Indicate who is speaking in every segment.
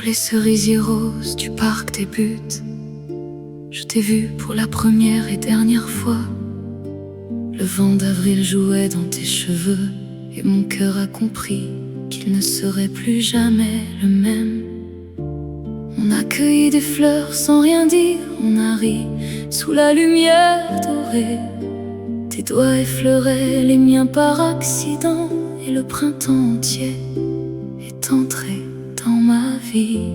Speaker 1: les cerisiers roses du parc des buttes, je t'ai vu pour la première et dernière fois. Le vent d'avril jouait dans tes cheveux, et mon cœur a compris qu'il ne serait plus jamais le même. On a cueilli des fleurs sans rien dire, on a ri sous la lumière dorée. Tes doigts effleuraient les miens par accident, et le printemps entier est entré dans ma vie.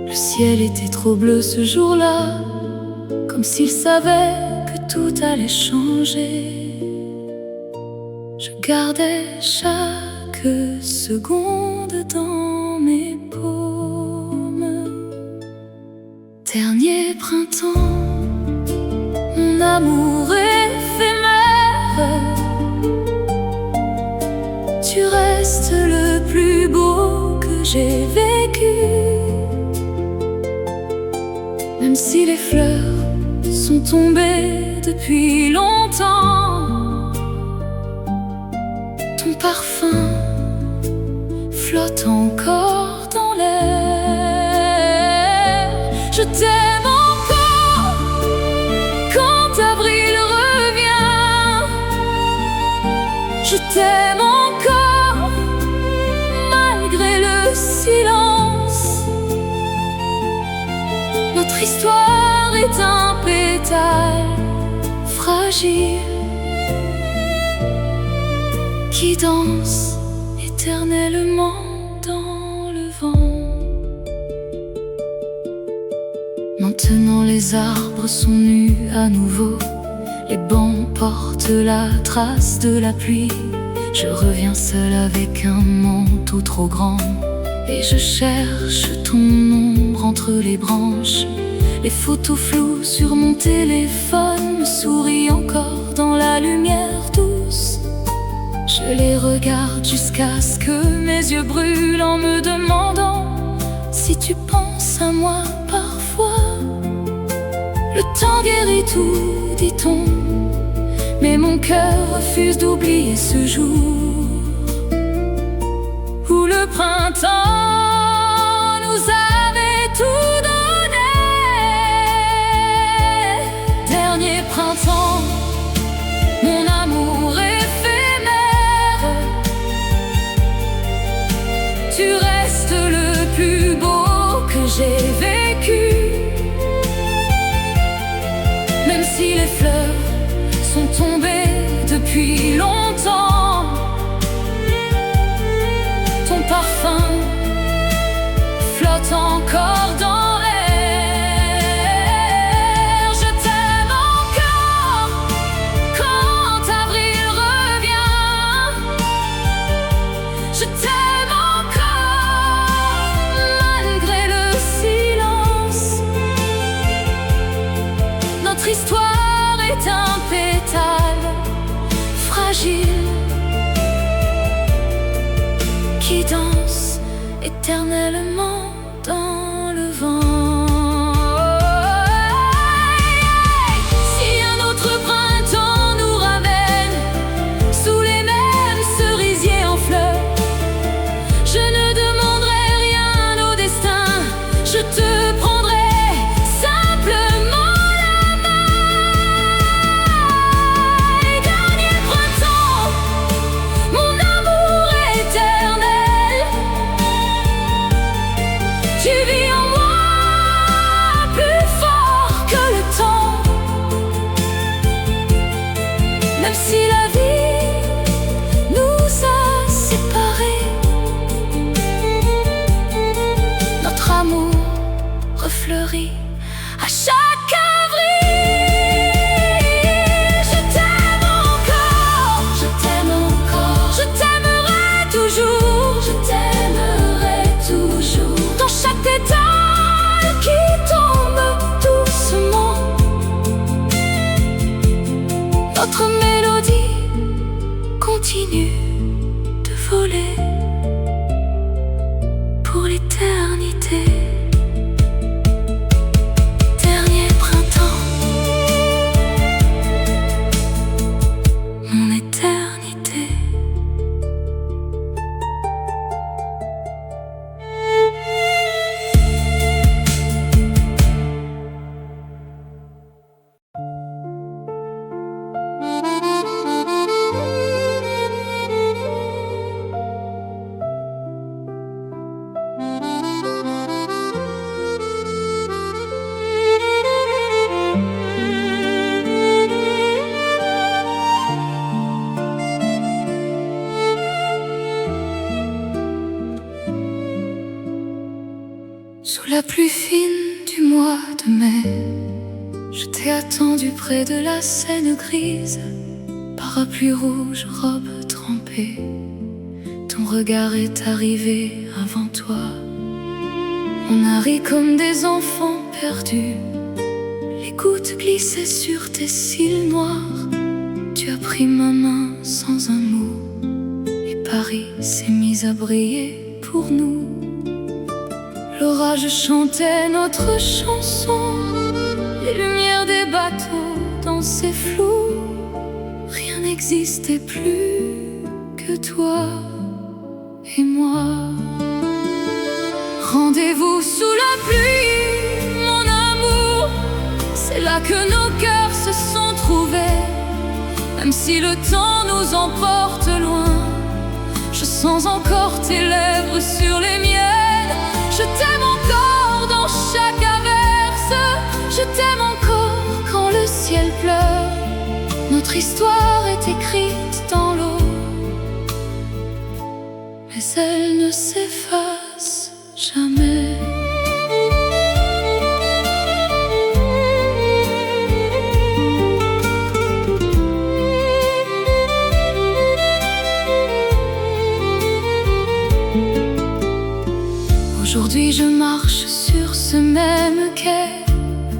Speaker 1: Le ciel était trop bleu ce jour-là, comme s'il savait que tout allait changer. Je gardais chaque seconde dans mes paumes. Dernier printemps, mon amour éphémère, tu restes le plus beau que j'ai vécu. Même si les fleurs sont tombées depuis longtemps, ton parfum flotte encore dans l'air. Je t'aime encore quand avril revient. Je t'aime encore malgré le silence. Notre histoire est un pétale fragile qui danse éternellement dans le vent. Maintenant les arbres sont nus à nouveau, les bancs portent la trace de la pluie. Je reviens seul avec un manteau trop grand, et je cherche ton ombre entre les branches. Les photos floues sur mon téléphone me sourient encore dans la lumière douce. Je les regarde jusqu'à ce que mes yeux brûlent en me demandant si tu penses à moi parfois. Le temps guérit tout, dit-on, mais mon cœur refuse d'oublier ce jour où le printemps nous avait tout donné. Dernier printemps, mon amour éphémère, tu restes le plus beau que j'ai vécu. Même si les fleurs sont tombées depuis longtemps, ton parfum flotte encore dans l'air. Je t'aime encore quand avril revient. Je t'aime encore malgré le silence. Notre histoire est un pétale fragile qui danse éternellement dans le vent. Si un autre printemps nous ramène sous les mêmes cerisiers en fleurs, je ne demanderai rien au destin, je te prendrai simplement la main. Et dernier printemps, mon amour éternel, tu vis en moi plus fort que le temps. Même si la vie nous a séparés, notre amour refleurit à chaque avril. Je t'aime encore, je t'aime encore, je t'aimerai toujours, je t'aimerai toujours. Dans chaque pétale qui tombe doucement, notre mélodie continue de voler pour l'éternité. Dernier printemps, mon éternité. Sous la pluie fine du mois de mai, je t'ai attendu près de la Seine grise. Parapluie rouge, robe trempée, ton regard est arrivé avant toi. On a ri comme des enfants perdus, les gouttes glissaient sur tes cils noirs. Tu as pris ma main sans un mot, et Paris s'est mis à briller pour nous. L'orage chantait notre chanson, les lumières des bateaux dansaient flou. Rien n'existait plus que toi et moi. Rendez-vous sous la pluie, mon amour, c'est là que nos cœurs se sont trouvés. Même si le temps nous emporte loin, je sens encore tes lèvres sur les miennes. Je t'aime encore dans chaque averse, je t'aime encore quand le ciel pleure. Notre histoire est écrite dans l'eau, mais elle ne s'efface jamais. Aujourd'hui je marche sur ce même quai,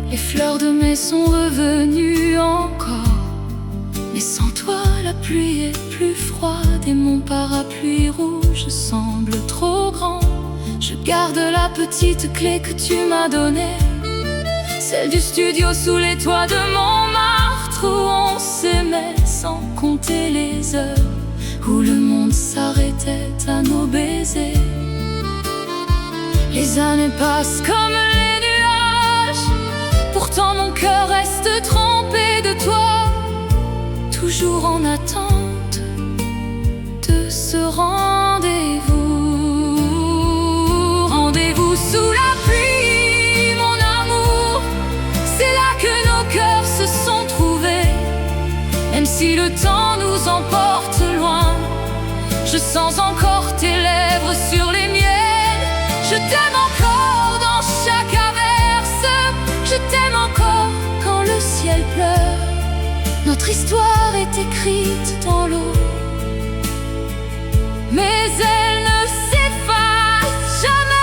Speaker 1: les fleurs de mai sont revenues encore. Mais sans toi la pluie est plus froide et mon parapluie rouge semble trop grand. Je garde la petite clé que tu m'as donnée, celle du studio sous les toits de Montmartre, où on s'aimait sans compter les heures, où le monde s'arrêtait à nos baisers. Les années passent comme les nuages, pourtant mon cœur reste trempé de toi, toujours en attente de ce rendez-vous. Rendez-vous sous la pluie, mon amour, c'est là que nos cœurs se sont trouvés. Même si le temps nous emporte loin, je sens encore tes lèvres sur les miennes. Je t'aime encore dans chaque averse, je t'aime encore quand le ciel pleure. Notre histoire est écrite dans l'eau, mais elle ne s'efface jamais.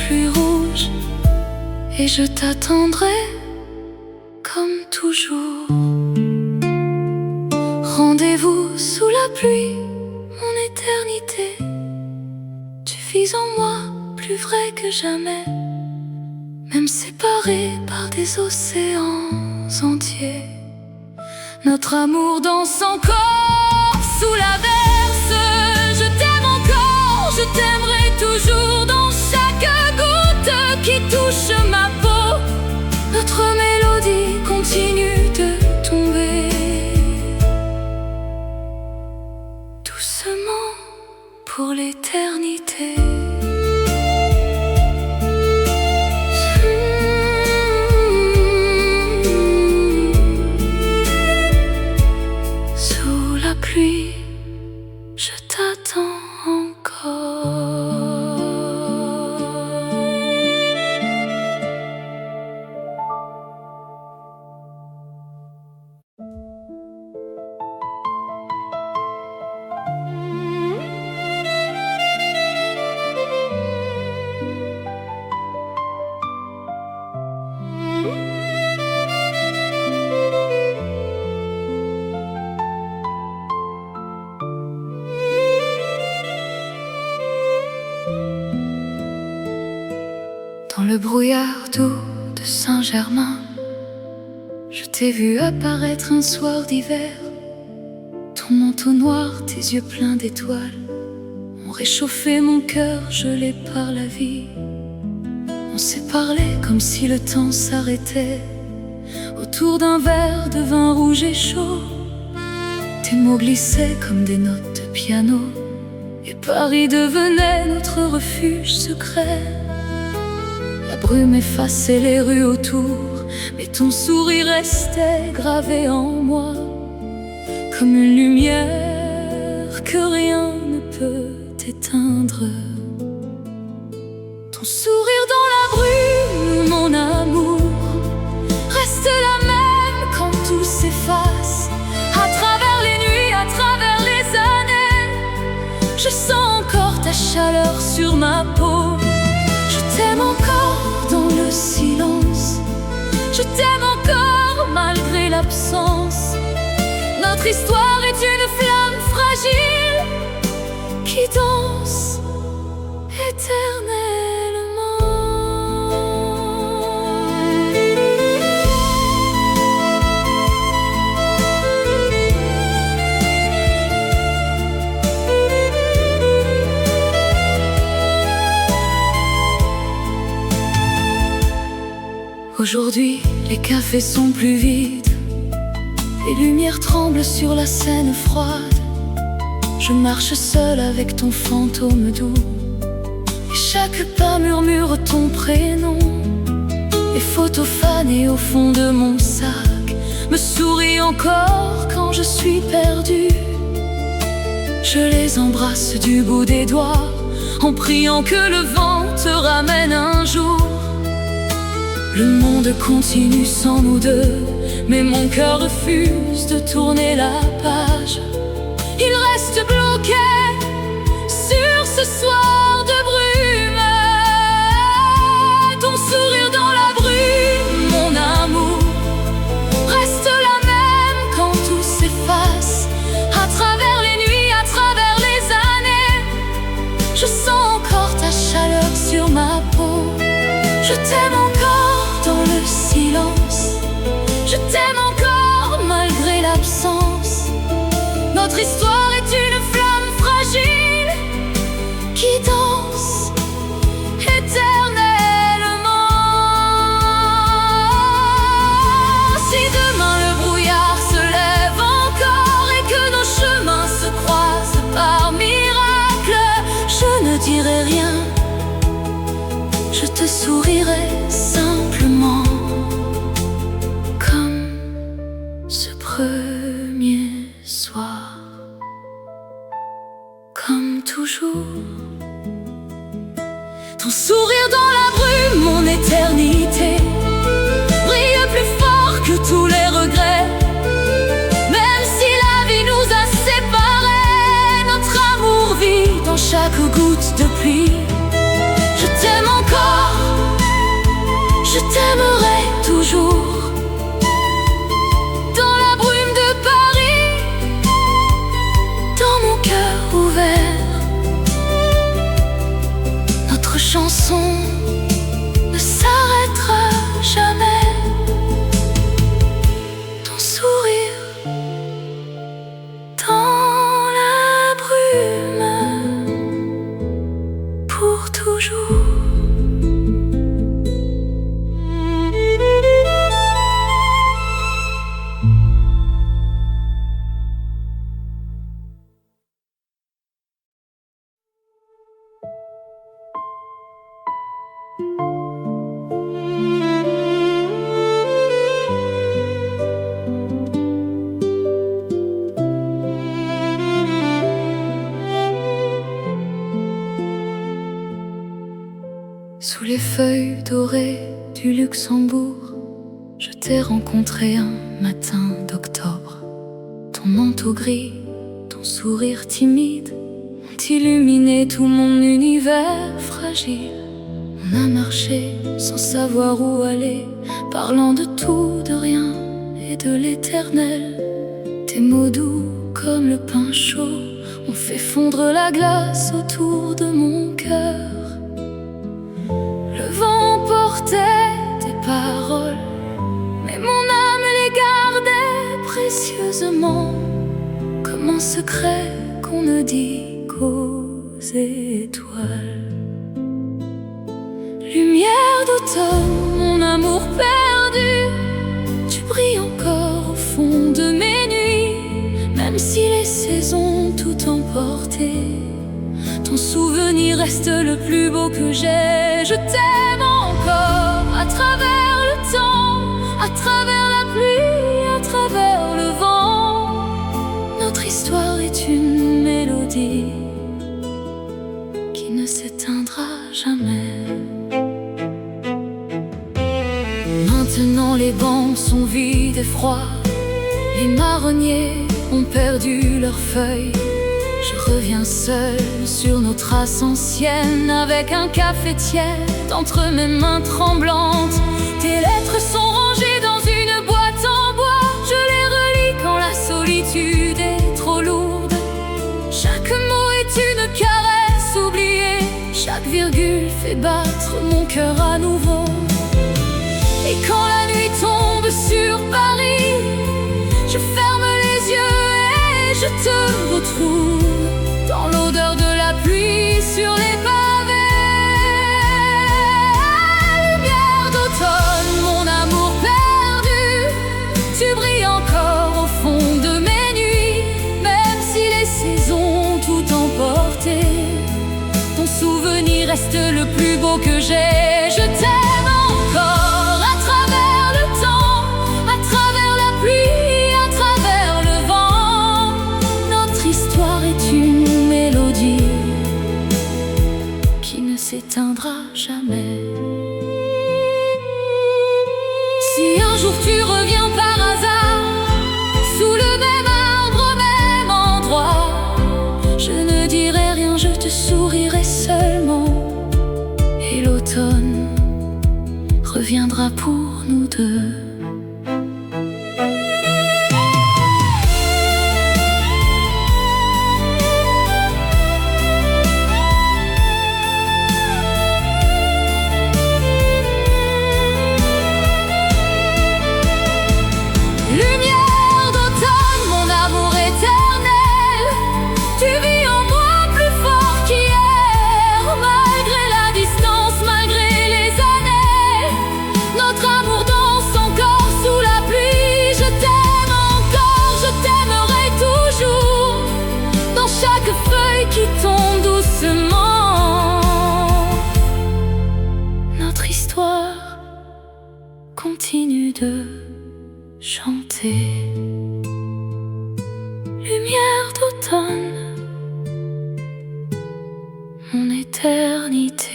Speaker 1: Pluie rouge, et je t'attendrai comme toujours. Rendez-vous sous la pluie, mon éternité. Tu vis en moi plus vrai que jamais, même séparés par des océans entiers. Notre amour danse encore sous l'averse. Je t'aime encore, je t'aimerai toujours dans chaque goutte qui touche ma peau. Notre mélodie continue de tomber doucement pour l'éternité. Sous la pluie, je t'attends encore. Dans le brouillard doux de Saint-Germain, je t'ai vu apparaître un soir d'hiver. Ton manteau noir, tes yeux pleins d'étoiles ont réchauffé mon cœur gelé par la vie. On s'est parlé comme si le temps s'arrêtait, autour d'un verre de vin rouge et chaud. Tes mots glissaient comme des notes de piano, et Paris devenait notre refuge secret. La brume effaçait les rues autour, mais ton sourire restait gravé en moi, comme une lumière que rien ne peut éteindre. Ton sourire dans la brume, mon amour, reste la même quand tout s'efface. À travers les nuits, à travers les années, je sens encore ta chaleur sur ma peau. Je t'aime encore dans le silence, je t'aime encore malgré l'absence. Notre histoire est une flamme fragile qui danse éternellement. Aujourd'hui, les cafés sont plus vides, les lumières tremblent sur la Seine froide. Je marche seule avec ton fantôme doux, et chaque pas murmure ton prénom. Les photos fanées au fond de mon sac me sourient encore quand je suis perdue. Je les embrasse du bout des doigts, en priant que le vent te ramène un jour. Le monde continue sans nous deux, mais mon cœur refuse de tourner la page. Il reste bloqué sur ce soir de brume. Ton sourire dans la brume, mon amour, reste la même quand tout s'efface. À travers les nuits, à travers les années, je sens encore ta chaleur sur ma peau. Je t'aime encore dans le silence, je t'aime encore malgré l'absence. Notre histoire est une flamme fragile qui danse éternellement. Si demain le brouillard se lève encore et que nos chemins se croisent par miracle, je ne dirai rien, je te sourirai simplement, comme ce premier soir, comme toujours. Ton sourire dans la brume, mon éternité, brille plus fort que tous les regrets. Même si la vie nous a séparés, notre amour vit dans chaque goutte de pluie. Je t'aime encore, je t'aimerai toujours. Dans la brume de Paris, dans mon cœur ouvert, notre chanson ne s'arrêtera jamais. Ton sourire dans la brume, pour toujours. Sous les feuilles dorées du Luxembourg, je t'ai rencontré un matin d'octobre. Ton manteau gris, ton sourire timide ont illuminé tout mon univers fragile. On a marché sans savoir où aller, parlant de tout, de rien et de l'éternel. Tes mots doux comme le pain chaud ont fait fondre la glace autour de mon cœur. Le vent portait tes paroles, mais mon âme les gardait précieusement, comme un secret qu'on ne dit qu'aux étoiles. Lumière d'automne, mon amour perdu, tu brilles l'été. Ton souvenir reste le plus beau que j'ai. Je t'aime encore à travers le temps, à travers la pluie, à travers le vent. Notre histoire est une mélodie qui ne s'éteindra jamais. Maintenant les bancs sont vides et froids, les marronniers ont perdu leurs feuilles. Je reviens seul sur nos traces anciennes, avec un café tiède entre mes mains tremblantes. Tes lettres sont rangées dans une boîte en bois. Je les relis quand la solitude est trop lourde. Chaque mot est une caresse oubliée, chaque virgule fait battre mon cœur à nouveau. Et quand la nuit tombe sur Paris, je ferme les yeux et je te retrouve dans l'odeur de la pluie sur les pavés. Lumière d'automne, mon amour perdu, tu brilles encore au fond de mes nuits. Même si les saisons ont tout emporté, ton souvenir reste le plus beau que j'ai. Je t'aime encore à travers le temps, à travers la pluie, à travers le vent. Notre histoire est une mélodie qui ne s'éteindra jamais. Si un jour tu reviens par hasard, sous le même arbre, au même endroit, je ne dirai rien, je te sourirai seulement. Et l'automne reviendra pour nous deux. Lumière d'automne, mon amour éternel, tu vis en moi plus fort qu'hier. Malgré la distance, malgré les années, notre amour danse encore sous la pluie. Je t'aime encore, je t'aimerai toujours, dans chaque feuille qui tombe doucement. Notre histoire continue de chanter. Lumière d'automne, mon éternité.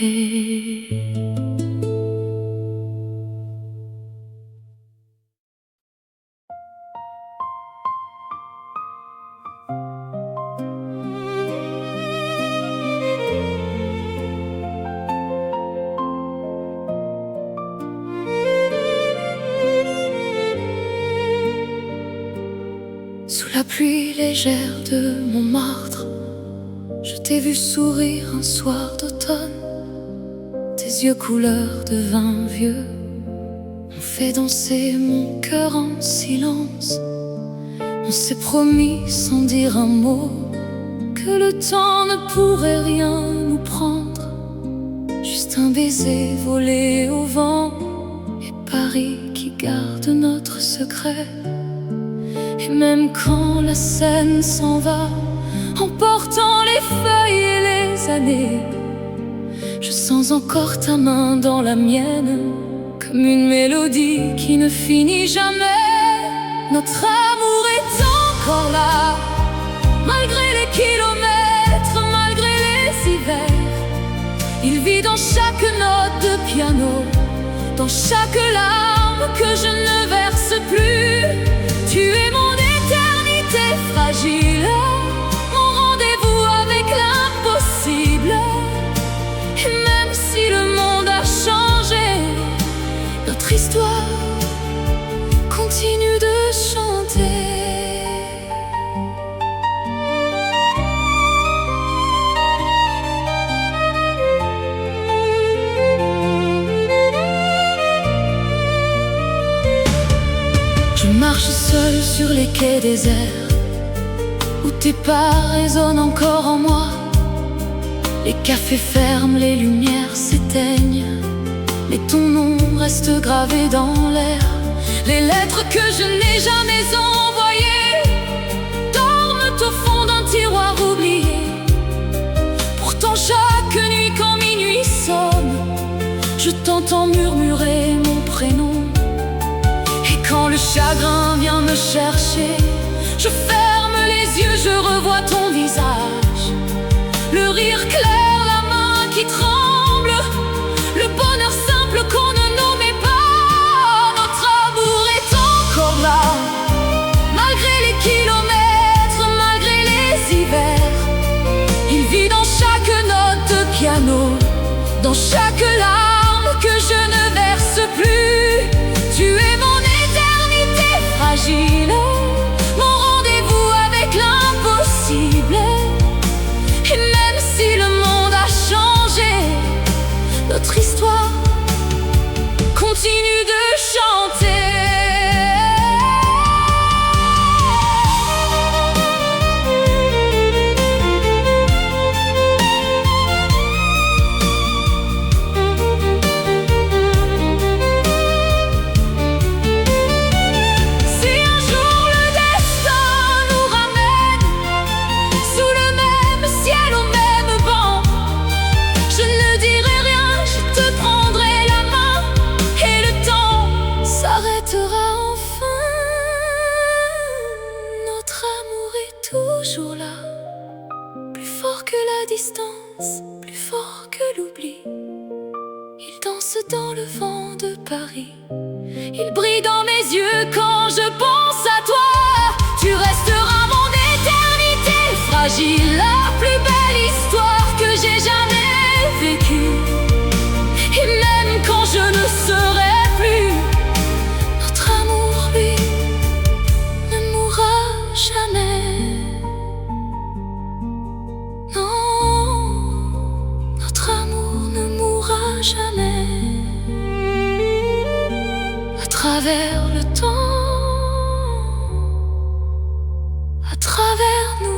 Speaker 1: Sous la pluie légère de Montmartre, je t'ai vu sourire un soir d'automne. Tes yeux couleur de vin vieux ont fait danser mon cœur en silence. On s'est promis sans dire un mot que le temps ne pourrait rien nous prendre. Juste un baiser volé au vent et Paris qui garde notre secret. Et même quand la scène s'en va, emportant les feuilles et les années, je sens encore ta main dans la mienne, comme une mélodie qui ne finit jamais. Notre amour est encore là, malgré les kilomètres, malgré les hivers. Il vit dans chaque note de piano, dans chaque larme que je ne verse plus. Tu es mon éternité fragile, mon rendez-vous avec l'impossible. Et même si le monde a changé, notre histoire continue de chanter. Je marche seul sur les quais déserts, où tes pas résonnent encore en moi. Les cafés ferment, les lumières s'éteignent, mais ton nom reste gravé dans l'air. Les lettres que je n'ai jamais envoyées dorment au fond d'un tiroir oublié. je t'entends murmurer mon prénom. Et quand le chagrin vient me chercher, je ferme les yeux, je revois ton visage. Le rire clair, la main qui tremble, le bonheur simple qu'on ne nommait pas. Notre amour est encore là, malgré les kilomètres, malgré les hivers. Il vit dans chaque note de piano, dans chaque larme que je ne verse plus. Tu es mon éternité fragile, mon rendez-vous avec l'impossible. Et même si le monde a changé, notre histoire continue de chanter. Toujours là, plus fort que la distance, plus fort que l'oubli. Il danse dans le vent de Paris, il brille dans mes yeux quand je pense à toi. Tu resteras mon éternité fragile, la plus belle histoire que j'ai jamais vécue. Et même quand je ne serai plus, notre amour, lui, ne mourra jamais. Jamais. À travers le temps, à travers nous.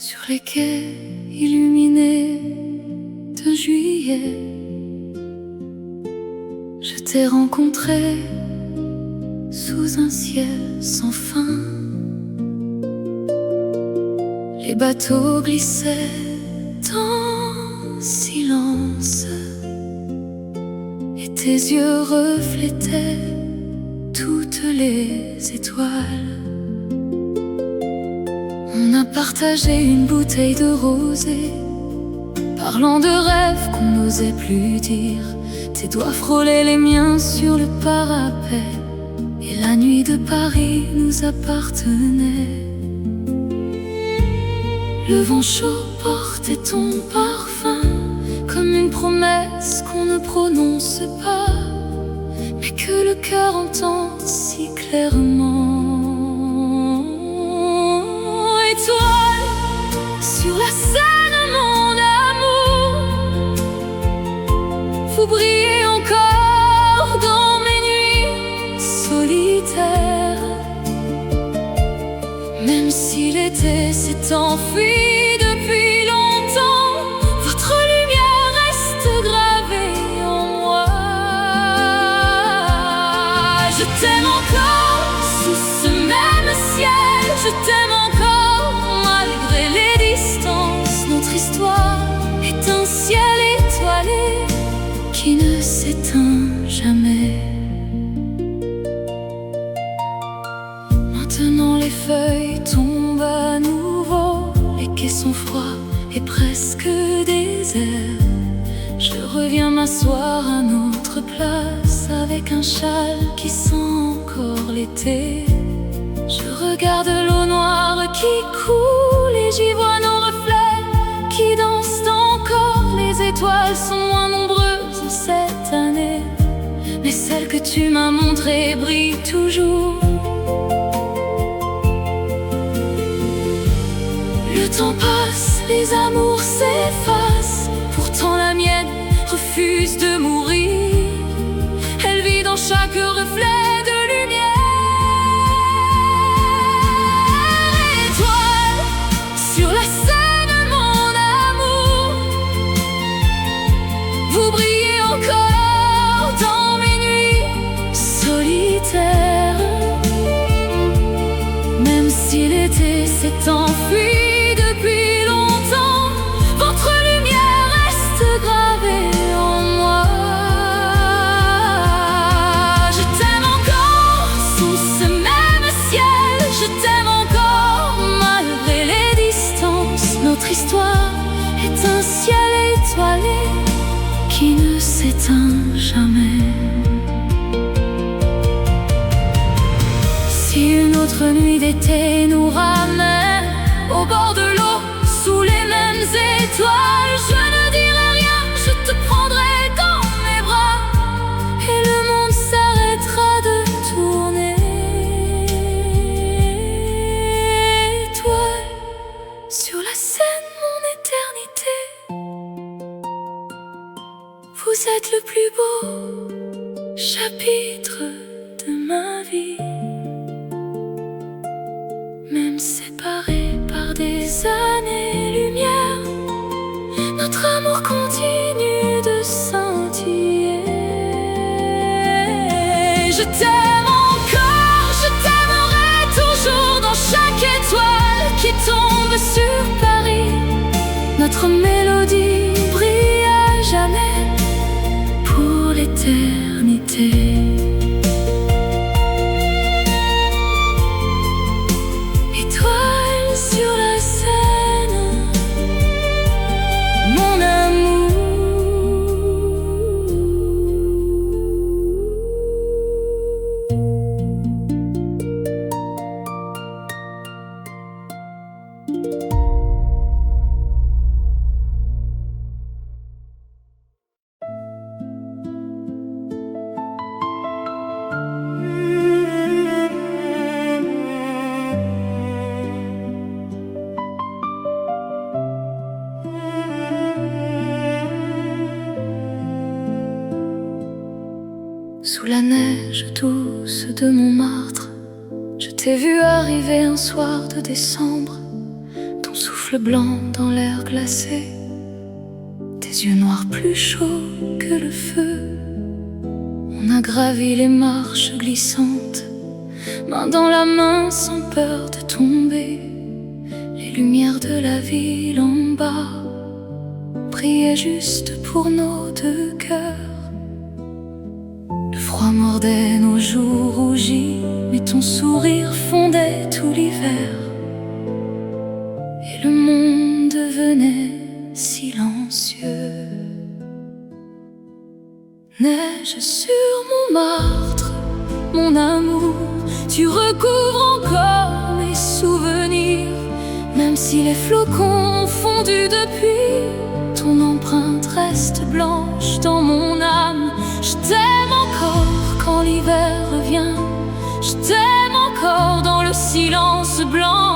Speaker 1: Sur les quais illuminés de juillet, je t'ai rencontré sous un ciel sans fin. Les bateaux glissaient en silence et tes yeux reflétaient toutes les étoiles. On a partagé une bouteille de rosée, parlant de rêves qu'on n'osait plus dire. Tes doigts frôlaient les miens sur le parapet, et la nuit de Paris nous appartenait. Le vent chaud portait ton parfum, comme une promesse qu'on ne prononce pas, mais que le cœur entend si clairement. Étoile sur la scène, mon amour, vous brillez encore dans mes nuits solitaires. Même si l'été s'est enfui depuis longtemps, votre lumière reste gravée en moi. Je t'aime encore sous ce même ciel, je t'aime encore malgré les distances. Notre histoire est un ciel étoilé qui ne s'éteint jamais. Maintenant les feuilles tombent à nouveau, les quais sont froids et presque déserts. Je reviens m'asseoir à notre place avec un châle qui sent encore l'été. Je regarde l'eau noire qui coule et j'y vois nos reflets qui dansent encore. Les étoiles sont moins nombreuses cette année, mais celle que tu m'as montrée brille toujours. Le temps passe, les amours s'effacent, pourtant la mienne refuse de mourir. Elle vit dans chaque reflet solitaire. Même si l'été s'est enfui depuis longtemps, votre lumière reste gravée en moi. Je t'aime encore sous ce même ciel, je t'aime encore malgré les distances. Notre histoire est un ciel étoilé qui ne s'éteint jamais. Si une autre nuit d'été nous ramène au bord de l'eau, sous les mêmes étoiles, je ne dirai rien, je te prendrai dans mes bras et le monde s'arrêtera de tourner. Étoile sur la scène, mon éternité, vous êtes le plus beau chapitre de ma vie. Même séparés par des années-lumière, notre amour continue de scintiller. Je t'aime encore, je t'aimerai toujours dans chaque étoile qui tombe sur Paris. Notre mélodie brille à jamais pour l'éternité. Sur la scène, mon amour. Sous la neige douce de Montmartre, je t'ai vu arriver un soir de décembre, ton souffle blanc dans l'air glacé, tes yeux noirs plus chauds que le feu. On a gravi les marches glissantes, main dans la main sans peur de tomber. Les lumières de la ville en bas brillaient juste pour nos deux cœurs. Le froid mordait nos joues rougies, mais ton sourire fondait tout l'hiver. Et le monde devenait silencieux. Neige sur Montmartre, mon amour, tu recouvres encore mes souvenirs. Même si les flocons ont fondu depuis, ton empreinte reste blanche dans mon âme. Je t'aime encore quand l'hiver revient, je t'aime encore dans le silence blanc.